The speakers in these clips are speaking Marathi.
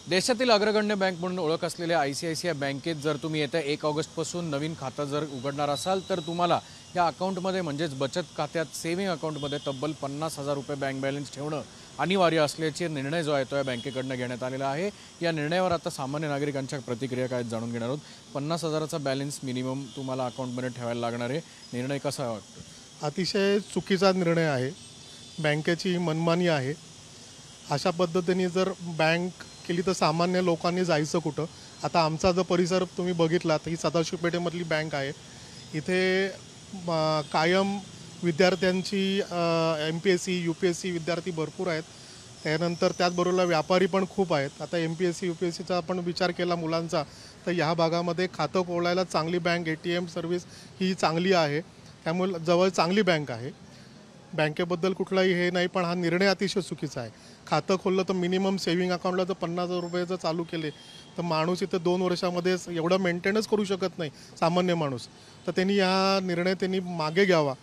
देशातील अग्रगण्य बँक म्हणून ओळख असलेल्या ICICI बँकेत जर तुम्ही येत्या 1 ऑगस्टपासून नवीन खातं जर उघडणार असाल तर तुम्हाला या अकाउंटमध्ये म्हणजेच बचत खात्यात सेव्हिंग अकाउंटमध्ये तब्बल 50,000 रुपये बँक बॅलन्स ठेवणं अनिवार्य असल्याचे निर्णय जो आहे तो या बँकेकडनं घेण्यात आलेला आहे। या निर्णयावर आता सामान्य नागरिकांच्या प्रतिक्रिया काय जाणून घेणार आहोत। 50,000चा बॅलन्स मिनिमम तुम्हाला अकाउंटमध्ये ठेवायला लागणार आहे। निर्णय कसा वाटतो? अतिशय चुकीचा निर्णय आहे, बँकेची मनमानी आहे। अशा पद्धतीने जर बँक केली तर सामान्य लोकांनी जायचं कुठं? आता आमचा जो परिसर तुम्ही बघितला तर ही सदाशिव पेठेमधली बँक आहे। इथे कायम विद्यार्थ्यांची MPSC UPSC विद्यार्थी भरपूर आहेत, त्यानंतर त्याचबरोबर व्यापारी पण खूप आहेत। आता MPSC UPSCचा आपण विचार केला मुलांचा तर ह्या भागामध्ये खातं खोलायला चांगली बँक ATM सर्व्हिस ही चांगली आहे, त्यामुळे जवळ चांगली बँक आहे। बँकेबद्दल कुठलाही हे नाही, पण हा निर्णय अतिशय चुकीचा आहे। खातं खोललं तर मिनिमम सेव्हिंग अकाउंटला जर 50,000 रुपये जर चालू केले तर माणूस इथं 2 वर्षामध्ये एवढं मेंटेनच करू शकत नाही सामान्य माणूस। तर त्यांनी हा निर्णय त्यांनी मागे घ्यावा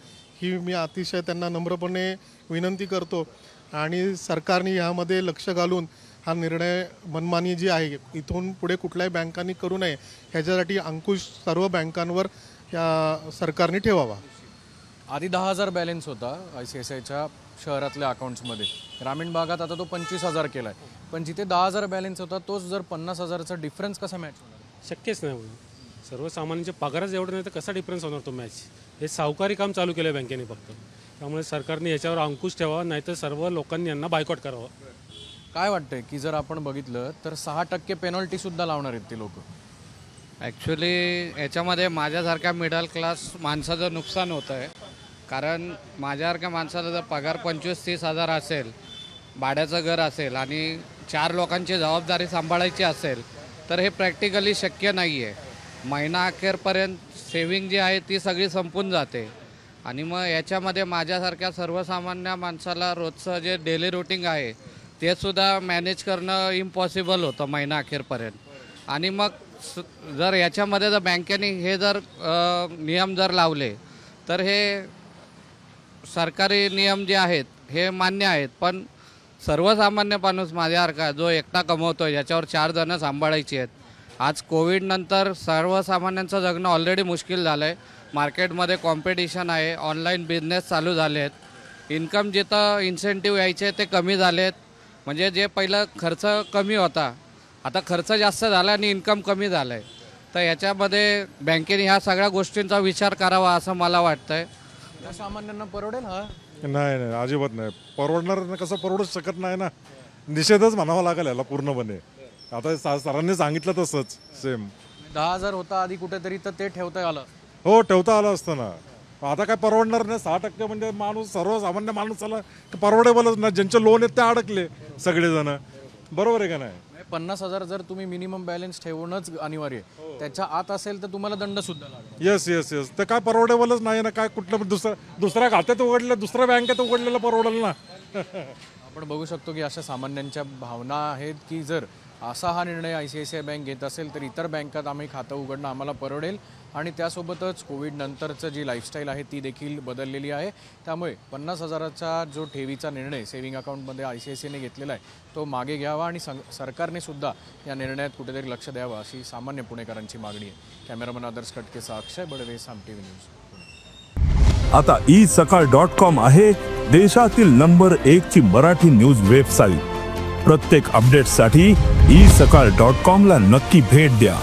ही मी अतिशय त्यांना नम्रपणे विनंती करतो आणि सरकारने यामध्ये लक्ष घालून हा निर्णय मनमानी जी आहे इथून पुढे कुठल्याही बँकांनी करू नये ह्याच्यासाठी अंकुश सर्व बँकांवर या सरकारने ठेवावा। आधी 10,000 बॅलन्स होता ICICIच्या शहरातल्या अकाउंट्समध्ये, ग्रामीण भागात आता तो 25,000 केला आहे, पण जिथे 10,000 बॅलन्स होता तोच जर 50,000चा डिफरन्स कसा मॅच होणार? शक्यच नाही होईल। सर्वसामान्यांच्या पगारच एवढं नाही तर कसा डिफरन्स होणार तो मॅच? हे सावकारी काम चालू केलं आहे बँकेने फक्त, त्यामुळे सरकारने याच्यावर अंकुश ठेवावा, नाहीतर सर्व लोकांनी यांना बायकॉट करावं। काय वाटतंय की जर आपण बघितलं तर 6% पेनल्टीसुद्धा लावणार आहेत ते लोक? ॲक्च्युली याच्यामध्ये माझ्यासारख्या मिडल क्लास माणसाचं नुकसान होतं आहे, कारण माझ्यासारख्या माणसाला जर पगार 25-30 हजार असेल, भाड्याचं घर असेल आणि 4 लोकांची जबाबदारी सांभाळायची असेल तर हे प्रॅक्टिकली शक्य नाही आहे। महिना अखेरपर्यंत सेव्हिंग जी आहे ती सगळी संपून जाते आणि मग याच्यामध्ये माझ्यासारख्या सर्वसामान्य माणसाला रोजचं जे डेली रुटीन आहे ते सुद्धा मॅनेज करणं इम्पॉसिबल होतं महिना अखेरपर्यंत। आणि मग जर याच्यामध्ये जर बँकेने हे जर नियम जर लावले तर हे सरकारी नियम जे आहेत हे मान्य आहेत, पण सर्वसामान्य माणूस माझ्यासारखा जो एकटा कमवतो ज्याच्यावर 4 जणं सांभाळायची आहेत, आज कोविडनंतर सर्वसामान्यांचं जगणं ऑलरेडी मुश्किल झालं आहे। मार्केटमध्ये कॉम्पिटिशन आहे, ऑनलाईन बिझनेस चालू झाले आहेत, इन्कम जिथं इन्सेंटिव्ह यायचे ते कमी झाले आहेत, म्हणजे जे पहिलं खर्च कमी होता आता खर्च जास्त झाला आणि इन्कम कमी झालं आहे। तर याच्यामध्ये बँकेने ह्या सगळ्या गोष्टींचा विचार करावा असं मला वाटतं आहे। सामान्यांना परवडेल? हा नाही नाही, अजिबात नाही परवडणार। कसं परवडूच शकत नाही ना, निषेधच म्हणावा लागेल याला पूर्णपणे। आता सरांनी सांगितलं तसंच सेम 10,000 होता आधी कुठेतरी तर ते ठेवता आलं, हो ठेवता आलं असतं ना। आता काय परवडणार नाही, 6% म्हणजे माणूस सर्वसामान्य माणूसाला परवडेबलच ना, ज्यांचे लोन आहेत ते अडकले सगळेजण, बरोबर आहे का नाही? 50,000 जर तुम्ही मिनिमम बॅलन्स ठेवणंच अनिवार्य आहे, त्याच्या आत असेल तर तुम्हाला दंड सुद्धा लागेल। येस येस येस, ते काय परवडेबलच नाही ना, काय कुठलं दुसऱ्या खात्यात उघडलं दुसऱ्या बँकेत उघडलेलं परवडेल ना? आपण बघू शकतो की अशा सामान्यांच्या भावना आहेत की जर असा हा निर्णय ICICI बँक घेत असेल तर इतर बँकात आम्ही खातं उघडणं आम्हाला परवडेल आणि त्यासोबतच कोविड नंतरचं जी लाईफस्टाईल आहे ती देखील बदललेली आहे। त्यामुळे 50,000चा जो ठेवीचा निर्णय सेव्हिंग अकाउंटमध्ये ICICIने घेतलेला आहे तो मागे घ्यावा आणि सरकारने सुद्धा या निर्णयात कुठेतरी लक्ष द्यावं अशी सामान्य पुणेकरांची मागणी आहे। कॅमेरामन आदर्श कटकेचा अक्षय बडवे, साम TV न्यूज। आता isakal.com आहे देशातील नंबर 1 ची मराठी न्यूज वेबसाईट। प्रत्येक अपडेटसाठी isakal.com ला नक्की भेट द्या।